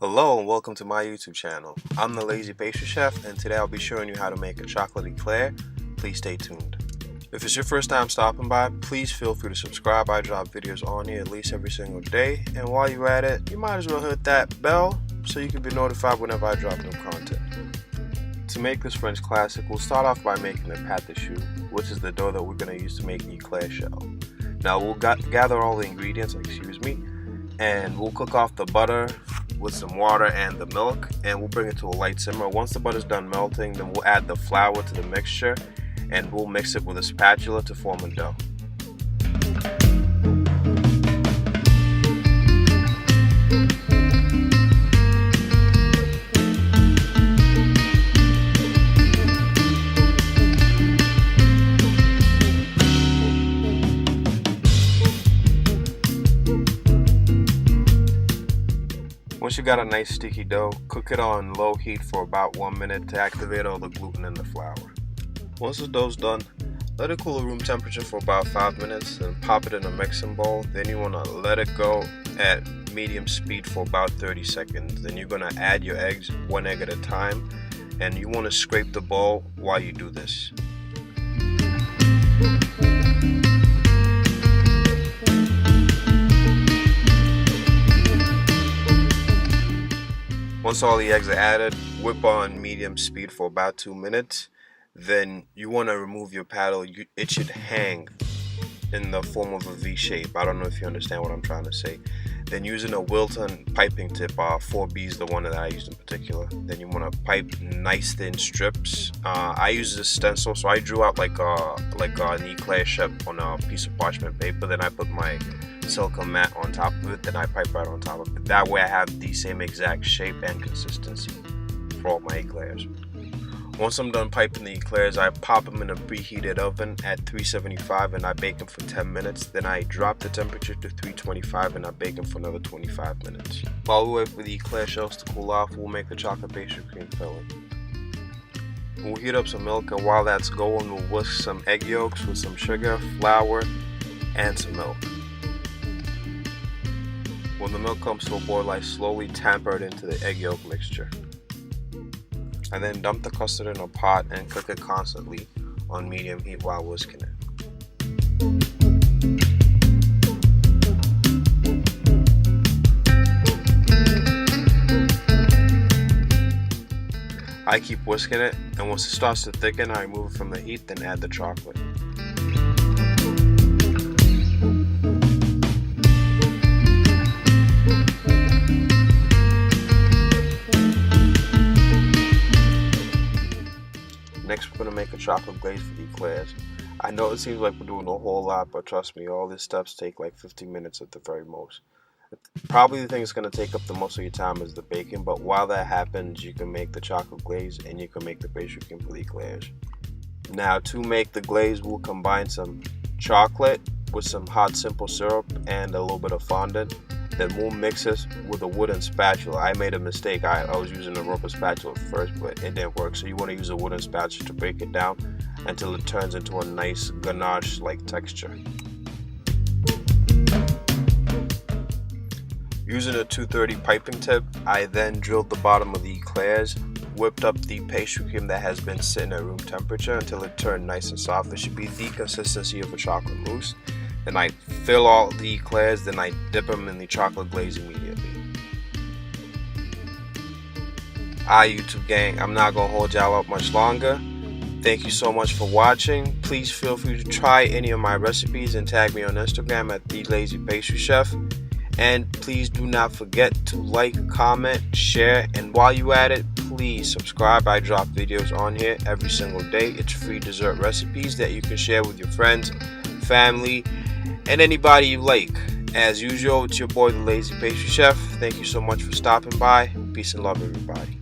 Hello and welcome to my YouTube channel. I'm the Lazy Pastry Chef, and today I'll be showing you how to make a chocolate eclair. Please stay tuned. If it's your first time stopping by, please feel free to subscribe. I drop videos on here at least every single day, and while you're at it, you might as well hit that bell so you can be notified whenever I drop new content. To make this French classic, we'll start off by making the Pate Choux, which is the dough that we're going to use to make the eclair shell. Now we'll gather all the ingredients, and we'll cook off the butter with some water and the milk, and we'll bring it to a light simmer. Once the butter's done melting, then we'll add the flour to the mixture, and we'll mix it with a spatula to form a dough. Once you got a nice sticky dough, cook it on low heat for about 1 minute to activate all the gluten in the flour. Once the dough's done, let it cool at room temperature for about 5 minutes and pop it in a mixing bowl. Then you want to let it go at medium speed for about 30 seconds. Then you're going to add your eggs, 1 egg at a time, and you want to scrape the bowl while you do this. Once all the eggs are added, whip on medium speed for about 2 minutes. Then you want to remove your paddle. It should hang in the form of a V shape. I don't know if you understand what I'm trying to say. Then using a Wilton piping tip, 4B is the one that I used in particular. Then you want to pipe nice thin strips. I use a stencil, so I drew out like an eclair shape on a piece of parchment paper. Then I put my silicone mat on top of it, then I pipe right on top of it. That way I have the same exact shape and consistency for all my eclairs. Once I'm done piping the eclairs, I pop them in a preheated oven at 375 and I bake them for 10 minutes. Then I drop the temperature to 325 and I bake them for another 25 minutes. While we wait for the eclair shells to cool off, we'll make the chocolate pastry cream filling. We'll heat up some milk, and while that's going, we'll whisk some egg yolks with some sugar, flour, and some milk. When the milk comes to a boil, I slowly tamper it into the egg yolk mixture. I then dump the custard in a pot and cook it constantly on medium heat while whisking it. I keep whisking it, and once it starts to thicken, I remove it from the heat, then add the chocolate. Next, we're going to make a chocolate glaze for the eclairs. I know it seems like we're doing a whole lot, but trust me, all these steps take like 15 minutes at the very most. Probably the thing that's going to take up the most of your time is the baking, but while that happens, you can make the chocolate glaze and you can make the pastry cream for the eclairs. Now, to make the glaze, we'll combine some chocolate with some hot simple syrup and a little bit of fondant. Then we'll mix this with a wooden spatula. I made a mistake. I was using a rubber spatula first, but it didn't work. So you want to use a wooden spatula to break it down until it turns into a nice ganache-like texture. Using a 230 piping tip, I then drilled the bottom of the eclairs, whipped up the pastry cream that has been sitting at room temperature until it turned nice and soft. It should be the consistency of a chocolate mousse. Then I fill all the eclairs, then I dip them in the chocolate glaze immediately. YouTube gang, I'm not going to hold y'all up much longer. Thank you so much for watching. Please feel free to try any of my recipes and tag me on Instagram at The Lazy Pastry Chef. And please do not forget to like, comment, share, and while you're at it, please subscribe. I drop videos on here every single day. It's free dessert recipes that you can share with your friends, family, and anybody you like. As usual, it's your boy, The Lazy Pastry Chef. Thank you so much for stopping by. Peace and love, everybody.